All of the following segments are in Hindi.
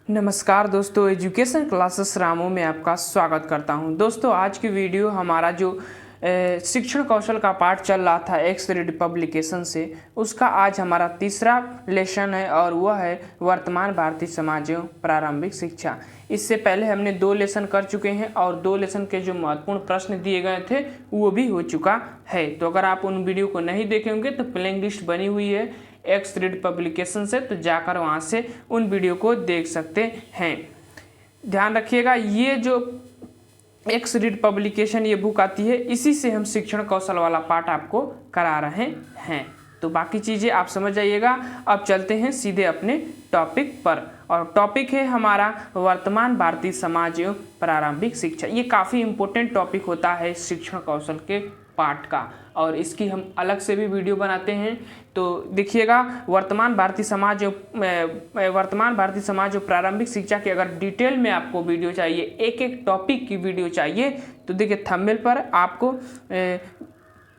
नमस्कार दोस्तों, एजुकेशन क्लासेस रामो में आपका स्वागत करता हूं। दोस्तों, आज की वीडियो हमारा जो शिक्षण कौशल का पाठ चल रहा था एक्स रीड पब्लिकेशन से, उसका आज हमारा तीसरा लेसन है और वह है वर्तमान भारतीय समाज एवं प्रारंभिक शिक्षा। इससे पहले हमने 2 लेसन कर चुके हैं और 2 लेसन के जो महत्वपूर्ण प्रश्न दिए गए थे वो भी हो चुका है। तो अगर आप उन वीडियो को नहीं देखे होंगे तो प्लेइंग लिस्ट बनी हुई है एक्स रीड पब्लिकेशन से, तो जाकर वहाँ से उन वीडियो को देख सकते हैं। ध्यान रखिएगा, ये जो एक्स रीड पब्लिकेशन ये बुक आती है, इसी से हम शिक्षण कौशल वाला पाठ आपको करा रहे हैं। तो बाकी चीज़ें आप समझ जाइएगा। अब चलते हैं सीधे अपने टॉपिक पर, और टॉपिक है हमारा वर्तमान भारतीय समाज एवं प्रारंभिक शिक्षा। ये काफ़ी इम्पोर्टेंट टॉपिक होता है शिक्षण कौशल के पाठ का, और इसकी हम अलग से भी वीडियो बनाते हैं। तो देखिएगा, वर्तमान भारतीय समाज और प्रारंभिक शिक्षा की अगर डिटेल में आपको वीडियो चाहिए, एक एक टॉपिक की वीडियो चाहिए, तो देखिए थंबनेल पर आपको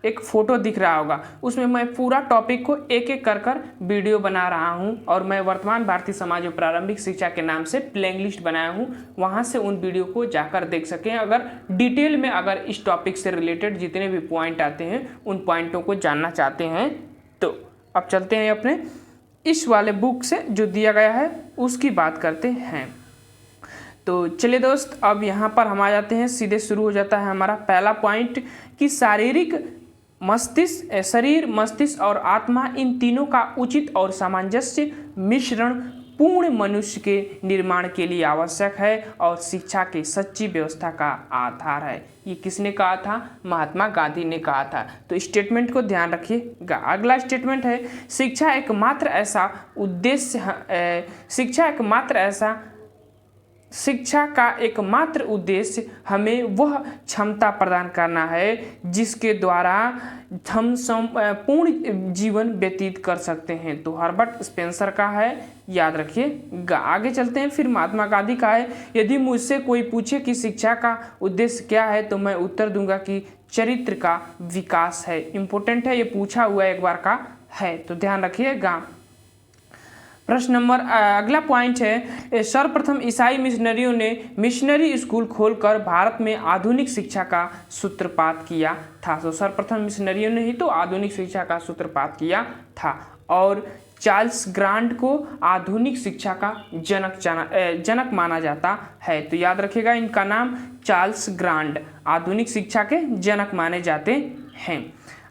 एक फ़ोटो दिख रहा होगा, उसमें मैं पूरा टॉपिक को एक एक कर वीडियो बना रहा हूं, और मैं वर्तमान भारतीय समाज और प्रारंभिक शिक्षा के नाम से प्लेइंग लिस्ट बनाया हूं, वहां से उन वीडियो को जाकर देख सकें। अगर डिटेल में अगर इस टॉपिक से रिलेटेड जितने भी पॉइंट आते हैं उन पॉइंटों को जानना चाहते हैं तो अब चलते हैं अपने इस वाले बुक से जो दिया गया है उसकी बात करते हैं। तो चलिए दोस्त, अब यहाँ पर हम आ जाते हैं, सीधे शुरू हो जाता है हमारा पहला पॉइंट कि शरीर, मस्तिष्क और आत्मा, इन तीनों का उचित और सामंजस्य मिश्रण पूर्ण मनुष्य के निर्माण के लिए आवश्यक है और शिक्षा की सच्ची व्यवस्था का आधार है। ये किसने कहा था? महात्मा गांधी ने कहा था। तो स्टेटमेंट को ध्यान रखिएगा। अगला स्टेटमेंट है, शिक्षा का एकमात्र उद्देश्य हमें वह क्षमता प्रदान करना है जिसके द्वारा हम पूर्ण जीवन व्यतीत कर सकते हैं। तो हर्बर्ट स्पेंसर का है, याद रखिए। आगे चलते हैं, फिर महात्मा गांधी का है, यदि मुझसे कोई पूछे कि शिक्षा का उद्देश्य क्या है तो मैं उत्तर दूंगा कि चरित्र का विकास है। इंपॉर्टेंट है, ये पूछा हुआ एक बार का है, तो ध्यान रखिएगा। प्रश्न नंबर अगला पॉइंट है, सर्वप्रथम ईसाई मिशनरियों ने मिशनरी स्कूल खोलकर भारत में आधुनिक शिक्षा का सूत्रपात किया था। तो सर्वप्रथम मिशनरियों ने ही तो आधुनिक शिक्षा का सूत्रपात किया था, और चार्ल्स ग्रांट को आधुनिक शिक्षा का जनक माना जाता है। तो याद रखिएगा, इनका नाम चार्ल्स ग्रांट आधुनिक शिक्षा के जनक माने जाते हैं।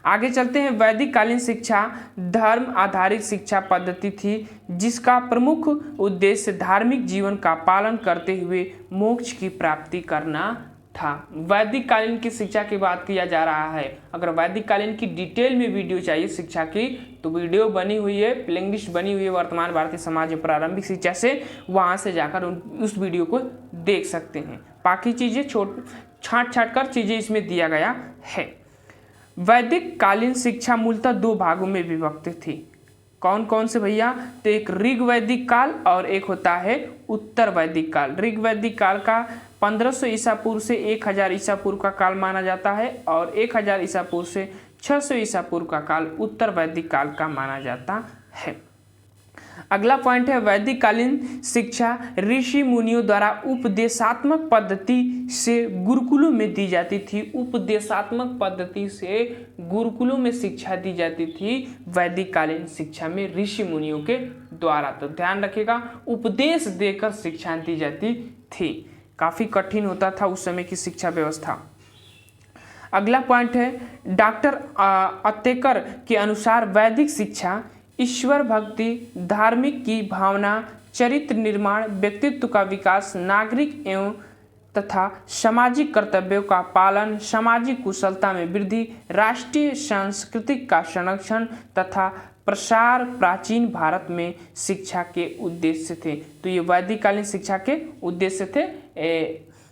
आगे चलते हैं, वैदिक कालीन शिक्षा धर्म आधारित शिक्षा पद्धति थी जिसका प्रमुख उद्देश्य धार्मिक जीवन का पालन करते हुए मोक्ष की प्राप्ति करना था। वैदिक कालीन की शिक्षा की बात किया जा रहा है। अगर वैदिक कालीन की डिटेल में वीडियो चाहिए शिक्षा की, तो वीडियो बनी हुई है, प्लेइंग लिस्ट बनी हुई है वर्तमान भारतीय समाज और प्रारंभिक शिक्षा से, वहाँ से जाकर उस वीडियो को देख सकते हैं। बाकी चीज़ें छाँट कर चीज़ें इसमें दिया गया है। वैदिक कालीन शिक्षा मूलतः 2 भागों में विभक्त थी। कौन कौन से भैया? तो एक ऋग वैदिक काल और एक होता है उत्तर वैदिक काल। ऋग वैदिक काल का 1500 ईसा पूर्व से 1000 ईसा पूर्व का काल माना जाता है, और 1000 ईसा पूर्व से 600 ईसा पूर्व का काल उत्तर वैदिक काल का माना जाता है। अगला पॉइंट है, वैदिक कालीन शिक्षा ऋषि मुनियों द्वारा उपदेशात्मक पद्धति से गुरुकुलों में दी जाती थी। उपदेशात्मक पद्धति से गुरुकुलों में शिक्षा दी जाती थी वैदिक कालीन शिक्षा में ऋषि मुनियों के द्वारा। तो ध्यान रखिएगा, उपदेश देकर शिक्षा दी जाती थी। काफ़ी कठिन होता था उस समय की शिक्षा व्यवस्था। अगला पॉइंट है, डॉक्टर अत्तेकर के अनुसार वैदिक शिक्षा ईश्वर भक्ति, धार्मिक की भावना, चरित्र निर्माण, व्यक्तित्व का विकास, नागरिक एवं तथा सामाजिक कर्तव्यों का पालन, सामाजिक कुशलता में वृद्धि, राष्ट्रीय सांस्कृतिक का संरक्षण तथा प्रसार प्राचीन भारत में शिक्षा के उद्देश्य थे। तो ये वैदिक कालीन शिक्षा के उद्देश्य थे,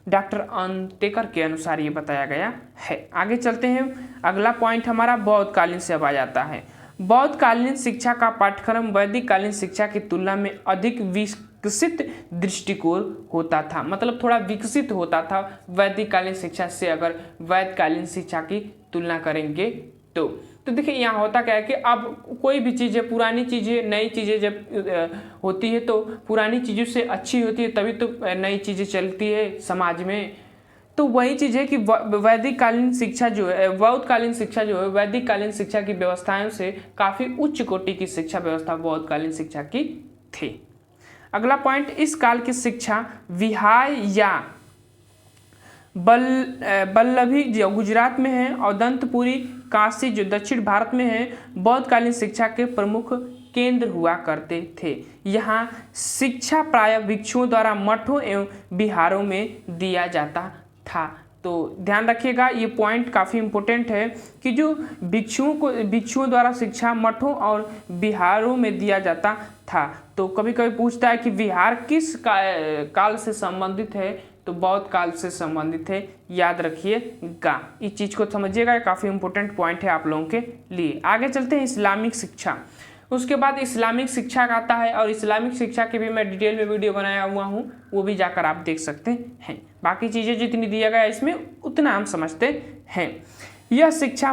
डॉक्टर अंतेकर के अनुसार ये बताया गया है। आगे चलते हैं, अगला पॉइंट हमारा बौद्ध कालीन से अब आ जाता है। बौद्ध कालीन शिक्षा का पाठ्यक्रम वैदिक कालीन शिक्षा की तुलना में अधिक विकसित दृष्टिकोण होता था, मतलब थोड़ा विकसित होता था वैदिक कालीन शिक्षा से। अगर वैदिक कालीन शिक्षा की तुलना करेंगे तो देखिए यहाँ होता क्या है कि अब कोई भी चीज़ें, पुरानी चीज़ें, नई चीज़ें जब होती है तो पुरानी चीज़ों से अच्छी होती है, तभी तो नई चीज़ें चलती है समाज में। तो वही चीज़ है कि वैदिक कालीन शिक्षा जो है, बौद्धकालीन शिक्षा जो है, वैदिक कालीन शिक्षा की व्यवस्थाओं से काफ़ी उच्च कोटि की शिक्षा व्यवस्था बौद्धकालीन शिक्षा की थी। अगला पॉइंट, इस काल की शिक्षा विहाय या बल्लभी जो गुजरात में है और दंतपुरी काशी जो दक्षिण भारत में है, बौद्धकालीन शिक्षा के प्रमुख केंद्र हुआ करते थे। यहाँ शिक्षा प्रायः भिक्षुओं द्वारा मठों एवं विहारों में दिया जाता था। तो ध्यान रखिएगा, ये पॉइंट काफ़ी इम्पोर्टेंट है कि जो भिक्षुओं द्वारा शिक्षा मठों और विहारों में दिया जाता था। तो कभी कभी पूछता है कि विहार किस काल से संबंधित है, तो बौद्ध काल से संबंधित है, याद रखिएगा, इस चीज़ को समझिएगा, काफ़ी इंपॉर्टेंट पॉइंट है आप लोगों के लिए। आगे चलते हैं इस्लामिक शिक्षा। उसके बाद इस्लामिक शिक्षा का आता है, और इस्लामिक शिक्षा की भी मैं डिटेल में वीडियो बनाया हुआ हूँ, वो भी जाकर आप देख सकते हैं। बाकी चीज़ें जितनी दिया गया इसमें उतना हम समझते हैं। यह शिक्षा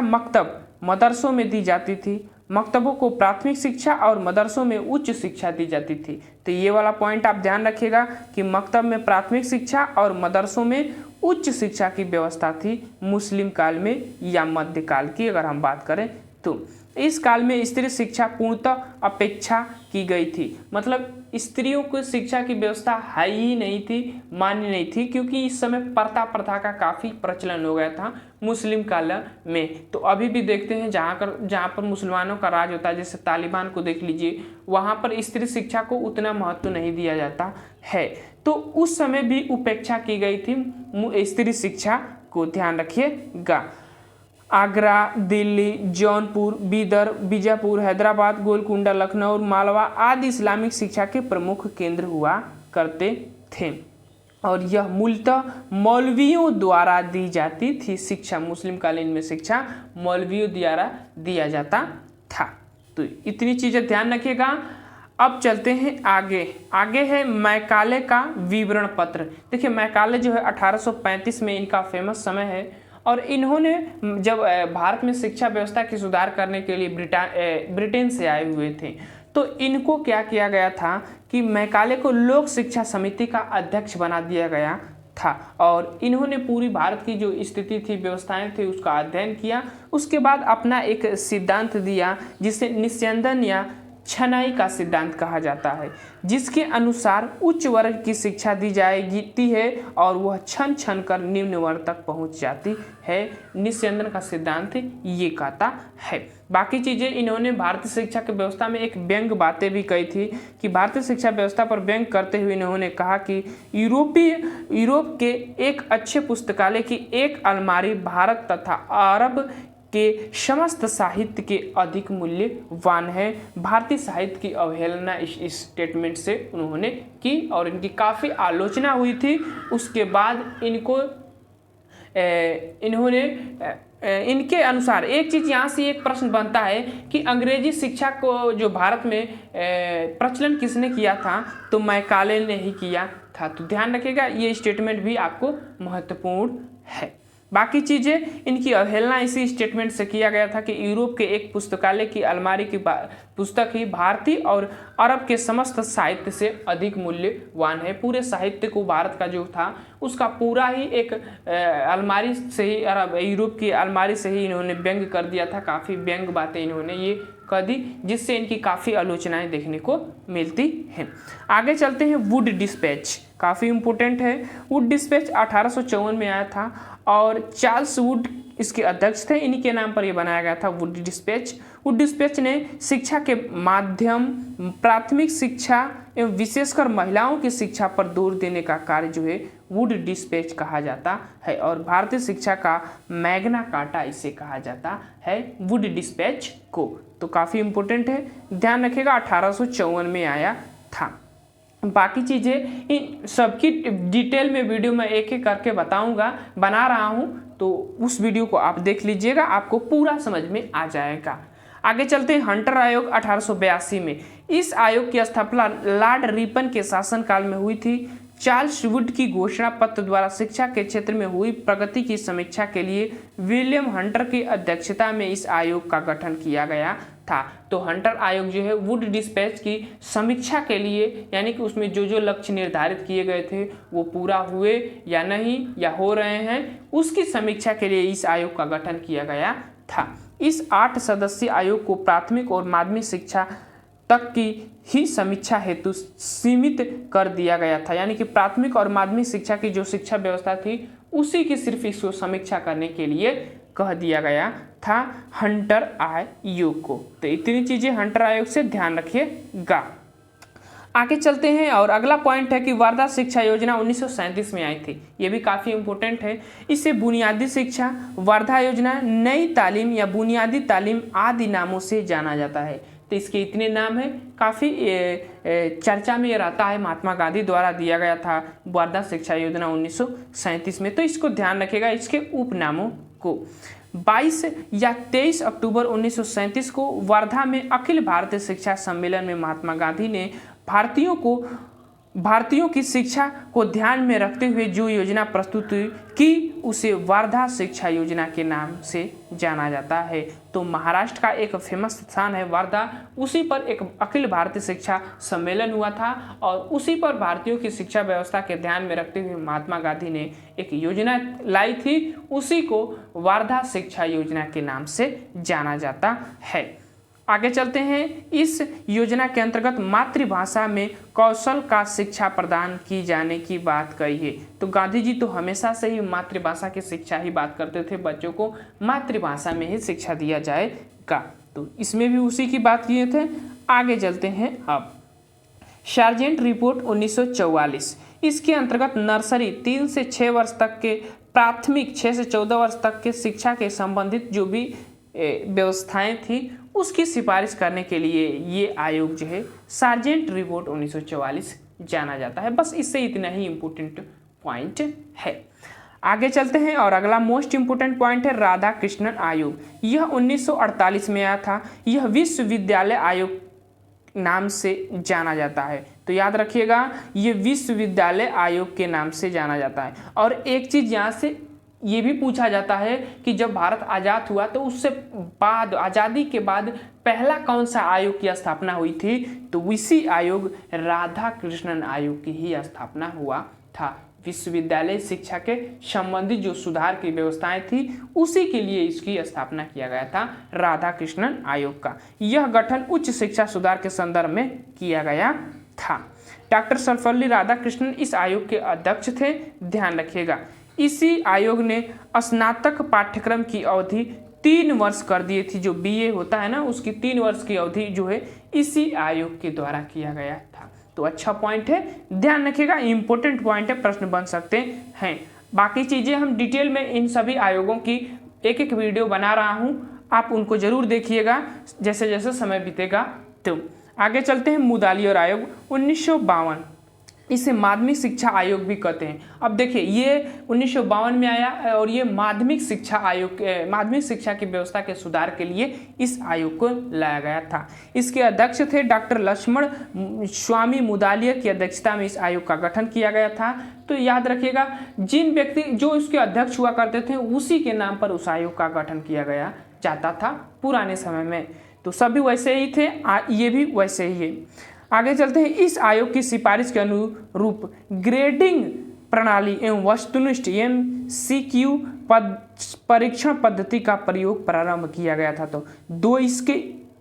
मदरसों में दी जाती थी। मकतबों को प्राथमिक शिक्षा और मदरसों में उच्च शिक्षा दी जाती थी। तो ये वाला पॉइंट आप ध्यान रखिएगा कि मकतब में प्राथमिक शिक्षा और मदरसों में उच्च शिक्षा की व्यवस्था थी मुस्लिम काल में या मध्यकाल की अगर हम बात करें तो। इस काल में स्त्री शिक्षा पूर्णतः अपेक्षा की गई थी, मतलब स्त्रियों को शिक्षा की व्यवस्था है ही नहीं थी, मान्य नहीं थी, क्योंकि इस समय प्रथा का काफ़ी प्रचलन हो गया था मुस्लिम काल में। तो अभी भी देखते हैं जहाँ पर मुसलमानों का राज होता है, जैसे तालिबान को देख लीजिए, वहाँ पर स्त्री शिक्षा को उतना महत्व नहीं दिया जाता है। तो उस समय भी उपेक्षा की गई थी स्त्री शिक्षा को, ध्यान रखिएगा। आगरा, दिल्ली, जौनपुर, बीदर, बीजापुर, हैदराबाद, गोलकुंडा, लखनऊ, मालवा आदि इस्लामिक शिक्षा के प्रमुख केंद्र हुआ करते थे, और यह मूलतः मौलवियों द्वारा दी जाती थी शिक्षा। मुस्लिम कालीन में शिक्षा मौलवियों द्वारा दिया जाता था। तो इतनी चीज़ें ध्यान रखिएगा। अब चलते हैं आगे है मैकाले का विवरण पत्र। देखिए मैकाले जो है 1835 में इनका फेमस समय है, और इन्होंने जब भारत में शिक्षा व्यवस्था की सुधार करने के लिए ब्रिटेन से आए हुए थे, तो इनको क्या किया गया था कि मैकाले को लोक शिक्षा समिति का अध्यक्ष बना दिया गया था, और इन्होंने पूरी भारत की जो स्थिति थी, व्यवस्थाएं थी, उसका अध्ययन किया। उसके बाद अपना एक सिद्धांत दिया जिसे निस्यंदन या छनाई का सिद्धांत कहा जाता है, जिसके अनुसार उच्च वर्ग की शिक्षा दी जाती है और वह छन छन कर निम्न वर्ग तक पहुंच जाती है। निस्यंदन का सिद्धांत ये कहता है। बाकी चीज़ें इन्होंने भारतीय शिक्षा की व्यवस्था में एक व्यंग बातें भी कही थी कि भारतीय शिक्षा व्यवस्था पर व्यंग करते हुए इन्होंने कहा कि यूरोप के एक अच्छे पुस्तकालय की एक अलमारी भारत तथा अरब के समस्त साहित्य के अधिक मूल्यवान है। भारतीय साहित्य की अवहेलना इस स्टेटमेंट से उन्होंने की, और इनकी काफ़ी आलोचना हुई थी। उसके बाद इन्होंने इनके अनुसार एक चीज़ यहाँ से एक प्रश्न बनता है कि अंग्रेजी शिक्षा को जो भारत में प्रचलन किसने किया था, तो मैकाले ने ही किया था। तो ध्यान रखिएगा, ये स्टेटमेंट भी आपको महत्वपूर्ण है। बाकी चीज़ें इनकी अवहेलना इसी स्टेटमेंट से किया गया था कि यूरोप के एक पुस्तकालय की अलमारी की पुस्तक ही भारतीय और अरब के समस्त साहित्य से अधिक मूल्यवान है। पूरे साहित्य को भारत का जो था उसका पूरा ही एक अलमारी से ही, अरब यूरोप की अलमारी से ही इन्होंने व्यंग कर दिया था। काफ़ी व्यंग बातें इन्होंने ये कर दी, जिससे इनकी काफ़ी आलोचनाएं देखने को मिलती हैं। आगे चलते हैं वुड डिस्पैच, काफ़ी इंपॉर्टेंट है। वुड डिस्पैच 1854 में आया था, और चार्ल्स वुड इसके अध्यक्ष थे। इन्हीं के नाम पर यह बनाया गया था वुड डिस्पैच। वुड डिस्पैच ने शिक्षा के माध्यम, प्राथमिक शिक्षा एवं विशेषकर महिलाओं की शिक्षा पर जोर देने का कार्य जो है वुड डिस्पैच कहा जाता है, और भारतीय शिक्षा का मैग्ना कार्टा इसे कहा जाता है, वुड डिस्पैच को। तो काफ़ी इंपॉर्टेंट है, ध्यान रखिएगा, 1854 में आया था। बाकी चीज़ें इन सबकी डिटेल में वीडियो में एक एक करके बना रहा हूँ, तो उस वीडियो को आप देख लीजिएगा, आपको पूरा समझ में आ जाएगा। आगे चलते हैं हंटर आयोग 1882 में। इस आयोग की स्थापना लॉर्ड रिपन के शासनकाल में हुई थी। चार्ल्स वुड की घोषणा पत्र द्वारा शिक्षा के क्षेत्र में हुई प्रगति की समीक्षा के लिए विलियम हंटर की अध्यक्षता में इस आयोग का गठन किया गया था। तो हंटर आयोग जो है वुड डिस्पैच की समीक्षा के लिए, यानी कि उसमें जो जो लक्ष्य निर्धारित किए गए थे वो पूरा हुए या नहीं या हो रहे हैं, उसकी समीक्षा के लिए इस आयोग का गठन किया गया था। इस 8 सदस्यीय आयोग को प्राथमिक और माध्यमिक शिक्षा तक की ही समीक्षा हेतु सीमित कर दिया गया था, यानी कि प्राथमिक और माध्यमिक शिक्षा की जो शिक्षा व्यवस्था थी उसी की सिर्फ इसको समीक्षा करने के लिए कह दिया गया था हंटर आयोग को। तो इतनी चीजें हंटर आयोग से ध्यान रखिएगा। आगे चलते हैं और अगला पॉइंट है कि वर्धा शिक्षा योजना 1937 में आई थी। ये भी काफ़ी इंपॉर्टेंट है। इसे बुनियादी शिक्षा, वर्धा योजना, नई तालीम या बुनियादी तालीम आदि नामों से जाना जाता है। तो इसके इतने नाम हैं, काफ़ी चर्चा में ये रहता है। महात्मा गांधी द्वारा दिया गया था वर्धा शिक्षा योजना 1937 में, तो इसको ध्यान रखिएगा इसके उपनामों को। 22 या 23 अक्टूबर 1937 को वर्धा में अखिल भारतीय शिक्षा सम्मेलन में महात्मा गांधी ने भारतीयों की शिक्षा को ध्यान में रखते हुए जो योजना प्रस्तुत की उसे वर्धा शिक्षा योजना के नाम से जाना जाता है। तो महाराष्ट्र का एक फेमस स्थान है वर्धा, उसी पर एक अखिल भारतीय शिक्षा सम्मेलन हुआ था और उसी पर भारतीयों की शिक्षा व्यवस्था के ध्यान में रखते हुए महात्मा गांधी ने एक योजना लाई थी, उसी को वर्धा शिक्षा योजना के नाम से जाना जाता है। आगे चलते हैं। इस योजना के अंतर्गत मातृभाषा में कौशल का शिक्षा प्रदान की जाने की बात कही है। तो गांधी जी तो हमेशा से ही मातृभाषा की शिक्षा ही बात करते थे, बच्चों को मातृभाषा में ही शिक्षा दिया जाएगा। तो इसमें भी उसी की बात किए थे। आगे चलते हैं अब सार्जेंट रिपोर्ट 1944। इसके अंतर्गत नर्सरी 3 से 6 वर्ष तक के, प्राथमिक 6 से 14 वर्ष तक के शिक्षा के संबंधित जो भी व्यवस्थाएं थी उसकी सिफारिश करने के लिए ये आयोग जो है सार्जेंट रिपोर्ट 1944 जाना जाता है। बस इससे इतना ही इम्पोर्टेंट पॉइंट है। आगे चलते हैं और अगला मोस्ट इम्पोर्टेंट पॉइंट है राधा कृष्णन आयोग। यह 1948 में आया था। यह विश्वविद्यालय आयोग नाम से जाना जाता है। तो याद रखिएगा ये विश्वविद्यालय आयोग के नाम से जाना जाता है। और एक चीज़ यहाँ से ये भी पूछा जाता है कि जब भारत आज़ाद हुआ तो उससे बाद, आज़ादी के बाद पहला कौन सा आयोग की स्थापना हुई थी, तो इसी आयोग राधा कृष्णन आयोग की ही स्थापना हुआ था। विश्वविद्यालय शिक्षा के संबंधित जो सुधार की व्यवस्थाएं थी उसी के लिए इसकी स्थापना किया गया था राधा कृष्णन आयोग का। यह गठन उच्च शिक्षा सुधार के संदर्भ में किया गया था। डॉक्टर सर्वपल्ली राधाकृष्णन इस आयोग के अध्यक्ष थे, ध्यान रखिएगा। इसी आयोग ने स्नातक पाठ्यक्रम की अवधि 3 वर्ष कर दी थी। जो बीए होता है ना, उसकी 3 वर्ष की अवधि जो है इसी आयोग के द्वारा किया गया था। तो अच्छा पॉइंट है, ध्यान रखिएगा, इंपॉर्टेंट पॉइंट है, प्रश्न बन सकते हैं। बाकी चीज़ें हम डिटेल में इन सभी आयोगों की एक एक वीडियो बना रहा हूँ, आप उनको जरूर देखिएगा जैसे जैसे समय बीतेगा। तो आगे चलते हैं। मुदालियर आयोग 1952, इसे माध्यमिक शिक्षा आयोग भी कहते हैं। अब देखिए ये 1952 में आया और ये माध्यमिक शिक्षा आयोग, माध्यमिक शिक्षा की व्यवस्था के सुधार के लिए इस आयोग को लाया गया था। इसके अध्यक्ष थे डॉक्टर लक्ष्मण स्वामी मुदालियर की अध्यक्षता में इस आयोग का गठन किया गया था। तो याद रखिएगा जिन व्यक्ति जो इसके अध्यक्ष हुआ करते थे उसी के नाम पर उस आयोग का गठन किया गया जाता था पुराने समय में। तो सभी वैसे ही थे, ये भी वैसे ही है। आगे चलते हैं। इस आयोग की सिफारिश के अनुरूप ग्रेडिंग प्रणाली एवं वस्तुनिष्ठ MCQ परीक्षण पद्धति का प्रयोग प्रारंभ किया गया था। तो 2 इसके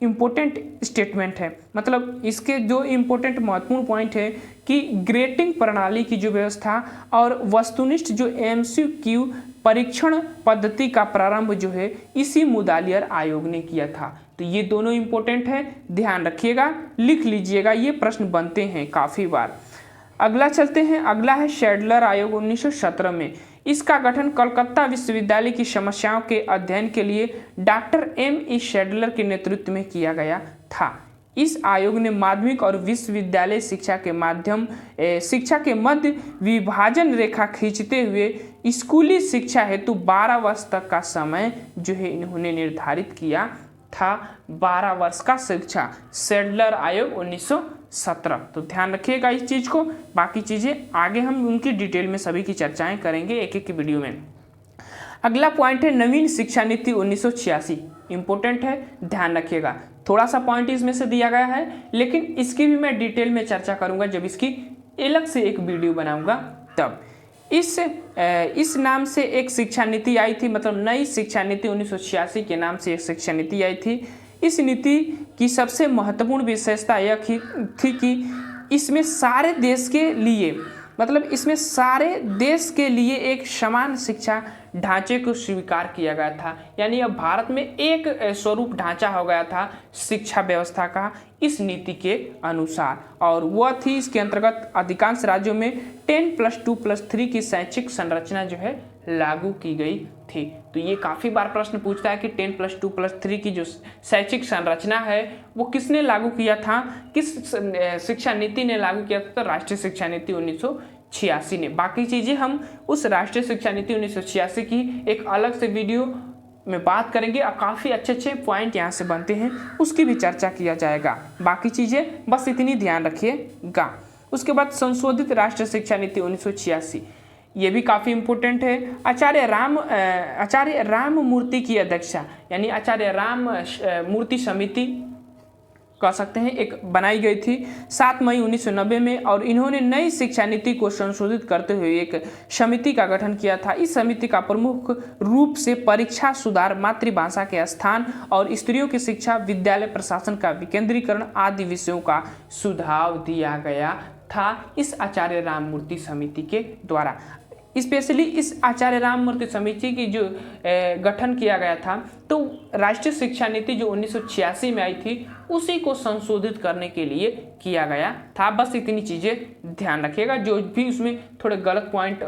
इम्पोर्टेंट स्टेटमेंट है, मतलब इसके जो इम्पोर्टेंट महत्वपूर्ण पॉइंट है कि ग्रेडिंग प्रणाली की जो व्यवस्था और वस्तुनिष्ठ जो MCQ परीक्षण पद्धति का प्रारंभ जो है इसी मुदालियर आयोग ने किया था। तो ये दोनों इंपॉर्टेंट है, ध्यान रखिएगा, लिख लीजिएगा, ये प्रश्न बनते हैं काफ़ी बार। अगला चलते हैं। अगला है शैडलर आयोग 1917 में। इसका गठन कलकत्ता विश्वविद्यालय की समस्याओं के अध्ययन के लिए डॉक्टर M.E. शैडलर के नेतृत्व में किया गया था। इस आयोग ने माध्यमिक और विश्वविद्यालय शिक्षा के मध्य विभाजन रेखा खींचते हुए स्कूली शिक्षा हेतु 12 वर्ष तक का समय जो है इन्होंने निर्धारित किया था। 12 वर्ष का शिक्षा, शैडलर आयोग 17। तो ध्यान रखिएगा इस चीज़ को। बाकी चीज़ें आगे हम उनकी डिटेल में सभी की चर्चाएं करेंगे एक एक वीडियो में। अगला पॉइंट है नवीन शिक्षा नीति 1986। इंपॉर्टेंट है, ध्यान रखिएगा। थोड़ा सा पॉइंट इसमें से दिया गया है, लेकिन इसकी भी मैं डिटेल में चर्चा करूंगा जब इसकी अलग से एक वीडियो बनाऊंगा तब। इस नाम से एक शिक्षा नीति आई थी, मतलब नई शिक्षा नीति 1986 के नाम से एक शिक्षा नीति आई थी। इस नीति की सबसे महत्वपूर्ण विशेषता यह थी कि इसमें सारे देश के लिए, मतलब इसमें सारे देश के लिए एक समान शिक्षा ढांचे को स्वीकार किया गया था। यानी अब भारत में एक स्वरूप ढांचा हो गया था शिक्षा व्यवस्था का इस नीति के अनुसार, और वह थी इसके अंतर्गत अधिकांश राज्यों में 10+2+3 की शैक्षिक संरचना जो है लागू की गई थी। तो ये काफ़ी बार प्रश्न पूछता है कि 10+2+3 की जो शैक्षिक संरचना है वो किसने लागू किया था, किस शिक्षा नीति ने लागू किया था? तो राष्ट्रीय शिक्षा नीति 1986 ने। बाकी चीज़ें हम उस राष्ट्रीय शिक्षा नीति 1986 की एक अलग से वीडियो में बात करेंगे, और काफ़ी अच्छे अच्छे पॉइंट यहाँ से बनते हैं, उसकी भी चर्चा किया जाएगा। बाकी चीज़ें बस इतनी ध्यान रखिएगा। उसके बाद संशोधित राष्ट्रीय शिक्षा नीति 1986, ये भी काफ़ी इम्पोर्टेंट है। आचार्य राम मूर्ति की अध्यक्षता, यानी आचार्य राम मूर्ति समिति कह सकते हैं, एक बनाई गई थी 7 मई 1990 में, और इन्होंने नई शिक्षा नीति को संशोधित करते हुए एक समिति का गठन किया था। इस समिति का प्रमुख रूप से परीक्षा सुधार, मातृभाषा के स्थान और स्त्रियों की शिक्षा, विद्यालय प्रशासन का विकेंद्रीकरण आदि विषयों का सुझाव दिया गया था इस आचार्य राम मूर्ति समिति के द्वारा। स्पेशली इस आचार्य राम मूर्ति समिति की जो गठन किया गया था, तो राष्ट्रीय शिक्षा नीति जो 1986 में आई थी उसी को संशोधित करने के लिए किया गया था। बस इतनी चीज़ें ध्यान रखिएगा। जो भी उसमें थोड़े गलत पॉइंट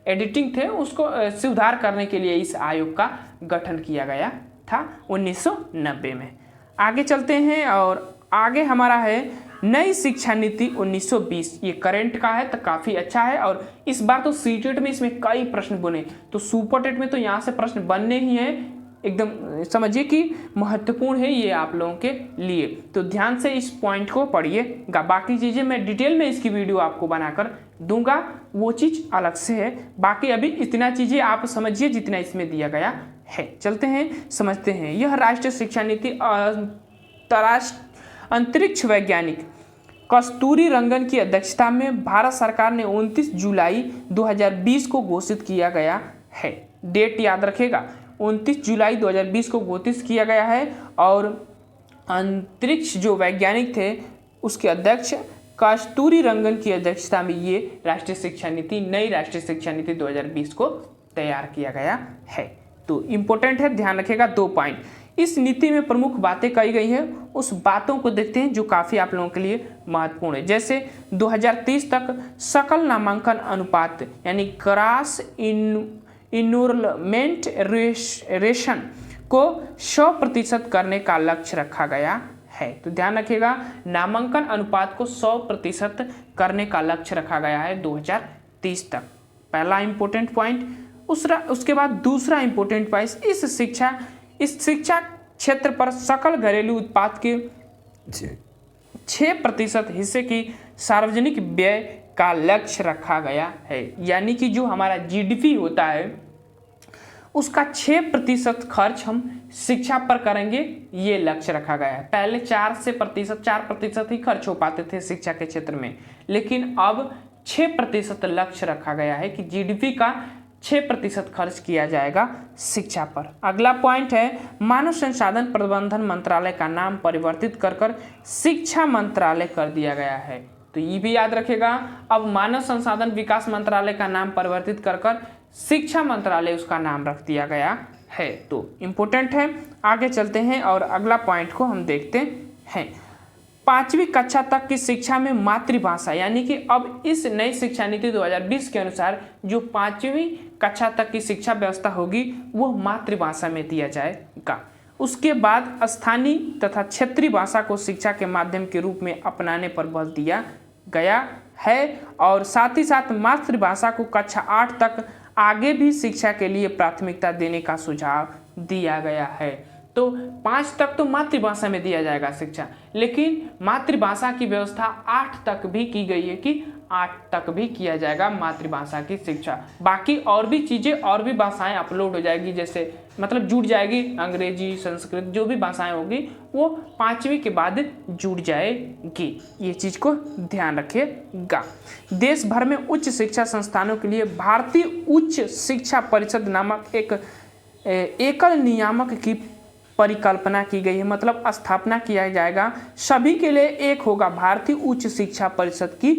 एडिटिंग थे उसको सुधार करने के लिए इस आयोग का गठन किया गया था 1990 में। आगे चलते हैं, और आगे हमारा है नई शिक्षा नीति 1920। ये करंट का है तो काफ़ी अच्छा है, और इस बार तो सीटेट में इसमें कई प्रश्न बने, तो सुपरटेट में तो यहाँ से प्रश्न बनने ही हैं। एकदम समझिए कि महत्वपूर्ण है ये आप लोगों के लिए, तो ध्यान से इस पॉइंट को पढ़िएगा। बाकी चीज़ें मैं डिटेल में इसकी वीडियो आपको बनाकर दूंगा, वो चीज़ अलग से है। बाकी अभी इतना चीज़ें आप समझिए जितना इसमें दिया गया है। चलते हैं, समझते हैं। यह राष्ट्रीय शिक्षा नीति अंतरिक्ष वैज्ञानिक कस्तूरी रंगन की अध्यक्षता में भारत सरकार ने 29 जुलाई 2020 को घोषित किया गया है। डेट याद रखेगा, 29 जुलाई 2020 को घोषित किया गया है, और अंतरिक्ष जो वैज्ञानिक थे उसके अध्यक्ष कस्तूरी रंगन की अध्यक्षता में ये राष्ट्रीय शिक्षा नीति, नई राष्ट्रीय शिक्षा नीति 2020 को तैयार किया गया है। तो इम्पोर्टेंट है, ध्यान रखेगा। 2 पॉइंट इस नीति में प्रमुख बातें कही गई हैं, उस बातों को देखते हैं जो काफ़ी आप लोगों के लिए महत्वपूर्ण है। जैसे 2030 तक सकल नामांकन अनुपात यानी क्रॉस इनरोलमेंट रेशन को 100% करने का लक्ष्य रखा गया है। तो ध्यान रखिएगा, नामांकन अनुपात को 100% करने का लक्ष्य रखा गया है 2030 तक। पहला इंपॉर्टेंट पॉइंट। उसके बाद दूसरा इंपॉर्टेंट पॉइंट, इस शिक्षा क्षेत्र पर सकल घरेलू उत्पाद के 6% हिस्से की सार्वजनिक व्यय का लक्ष्य रखा गया है। यानी कि जो हमारा जीडीपी होता है उसका 6% खर्च हम शिक्षा पर करेंगे, ये लक्ष्य रखा गया है। पहले 4% ही खर्च हो पाते थे शिक्षा के क्षेत्र में, लेकिन अब 6% लक्ष्य रखा गया है कि जीडीपी का 6% खर्च किया जाएगा शिक्षा पर। अगला पॉइंट है मानव संसाधन प्रबंधन मंत्रालय का नाम परिवर्तित कर शिक्षा मंत्रालय कर दिया गया है। तो ये भी याद रखेगा, अब मानव संसाधन विकास मंत्रालय का नाम परिवर्तित कर शिक्षा मंत्रालय उसका नाम रख दिया गया है। तो इम्पोर्टेंट है। आगे चलते हैं और अगला पॉइंट को हम देखते हैं। 5वीं कक्षा तक की शिक्षा में मातृभाषा, यानी कि अब इस नई शिक्षा नीति 2020 के अनुसार जो 5वीं कक्षा तक की शिक्षा व्यवस्था होगी वो मातृभाषा में दिया जाएगा। उसके बाद स्थानीय तथा क्षेत्रीय भाषा को शिक्षा के माध्यम के रूप में अपनाने पर बल दिया गया है, और साथ ही साथ मातृभाषा को कक्षा 8 तक आगे भी शिक्षा के लिए प्राथमिकता देने का सुझाव दिया गया है। तो 5 तक तो मातृभाषा में दिया जाएगा शिक्षा, लेकिन मातृभाषा की व्यवस्था 8 तक भी की गई है कि 8 तक भी किया जाएगा मातृभाषा की शिक्षा। बाकी और भी चीज़ें और भी भाषाएं अपलोड हो जाएगी, जैसे मतलब जुड़ जाएगी, अंग्रेजी, संस्कृत, जो भी भाषाएं होगी वो 5वीं के बाद जुड़ जाएगी। ये चीज़ को ध्यान रखिएगा। देश भर में उच्च शिक्षा संस्थानों के लिए भारतीय उच्च शिक्षा परिषद नामक एक एकल नियामक की परिकल्पना की गई है, मतलब स्थापना किया जाएगा। सभी के लिए एक होगा, भारतीय उच्च शिक्षा परिषद की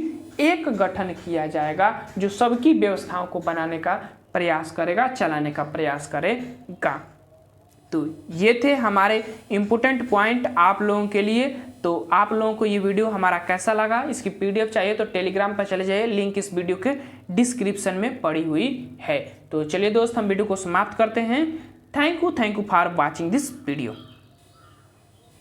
एक गठन किया जाएगा जो सबकी व्यवस्थाओं को बनाने का प्रयास करेगा, चलाने का प्रयास करेगा। तो ये थे हमारे इम्पोर्टेंट पॉइंट आप लोगों के लिए। तो आप लोगों को ये वीडियो हमारा कैसा लगा, इसकी PDF चाहिए तो टेलीग्राम पर चले जाइए, लिंक इस वीडियो के डिस्क्रिप्शन में पड़ी हुई है। तो चलिए दोस्त, हम वीडियो को समाप्त करते हैं। Thank you for watching this video.